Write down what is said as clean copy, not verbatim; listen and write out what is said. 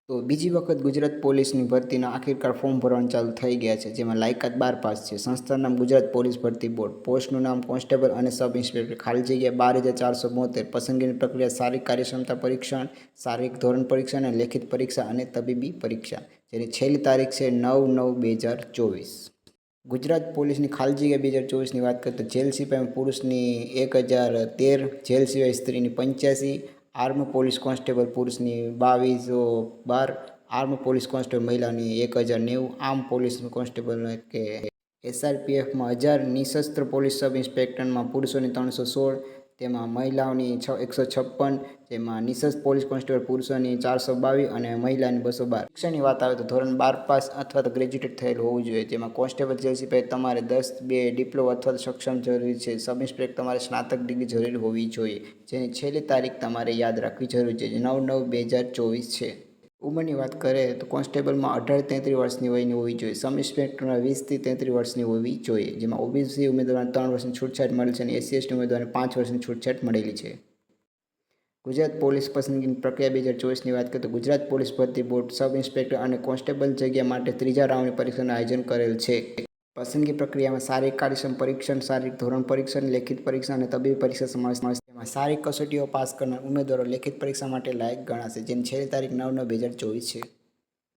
તો બીજી વખત ગુજરાત પોલીસની ભરતીના આખિરકાર ફોર્મ ભરવાનું ચાલુ થઈ ગયા છે, જેમાં લાયકાત 12 પાસ છે. સંસ્થાનું નામ ગુજરાત પોલીસ ભરતી બોર્ડ. પોસ્ટનું નામ કોન્સ્ટેબલ અને સબ ઇન્સ્પેક્ટર. ખાલી જગ્યા 12,472. પસંદગીની પ્રક્રિયા શારીરિક કાર્યક્ષમતા પરીક્ષણ, શારીરિક ધોરણ પરીક્ષા અને લેખિત પરીક્ષા અને તબીબી પરીક્ષા, જેની છેલ્લી તારીખ છે 9/9/2024. ગુજરાત પોલીસની ખાલી જગ્યા 2024ની વાત કરીએ તો જેલ સિપાઈમાં પુરુષની 1013, જેલ સિવાય સ્ત્રીની 85, આર્મ પોલીસ કોન્સ્ટેબલ પુરુષની 2212, આર્મ પોલીસ કોન્સ્ટેબલ મહિલાની 1090, આર્મ પોલીસ કોન્સ્ટેબલ કે એસઆરપીએફમાં 1000, નિશસ્ત્ર પોલીસ સબ ઇન્સ્પેક્ટરમાં પુરુષોની 316, તેમાં મહિલાઓની 156, જેમાં નિશસ્ત્ર પોલીસ કોન્સ્ટેબલ પુરુષોની 422 અને મહિલાની 212. શિક્ષણની વાત આવે તો ધોરણ 12 પાસ અથવા તો ગ્રેજ્યુએટ થયેલ હોવું જોઈએ, જેમાં કોન્સ્ટેબલ જેલ સિપાઈ તમારે 10-2 ડિપ્લોમા અથવા તો સક્ષમ જરૂરી છે. સબ ઇન્સ્પેક્ટર તમારે સ્નાતક ડિગ્રી જરૂરી હોવી જોઈએ, જેની છેલ્લી તારીખ તમારે યાદ રાખવી જરૂરી છે, જે 9/9/2024 છે. ઉંમરની વાત કરીએ તો કોન્સ્ટેબલમાં 18-33 વર્ષની વયની હોવી જોઈએ. સબ ઇન્સ્પેક્ટરમાં 20-33 વર્ષની હોવી જોઈએ, જેમાં ઓબીસી ઉમેદવારને 3 વર્ષની છૂટછાટ મળેલ છે અને SC/ST ઉમેદવારને 5 વર્ષની છૂટછાટ મળેલી છે. ગુજરાત પોલીસ પસંદગીની પ્રક્રિયા 2024ની વાત કરીએ તો ગુજરાત પોલીસ ભરતી બોર્ડ સબ ઇન્સ્પેક્ટર અને કોન્સ્ટેબલ જગ્યા માટે ત્રીજા રાઉન્ડની પરીક્ષાનું આયોજન કરેલ છે. પસંદગી પ્રક્રિયામાં શારીરિક કાર્યક્ષમતા પરીક્ષણ, શારીરિક ધોરણ પરીક્ષણ, લેખિત પરીક્ષા અને તબીબી પરીક્ષા સમાવેશ થશે. તેમાં શારીરિક કસોટીઓ પાસ કરનાર ઉમેદવારો લેખિત પરીક્ષા માટે લાયક ગણાશે, જેની છેલ્લી તારીખ 9/9/2024 છે.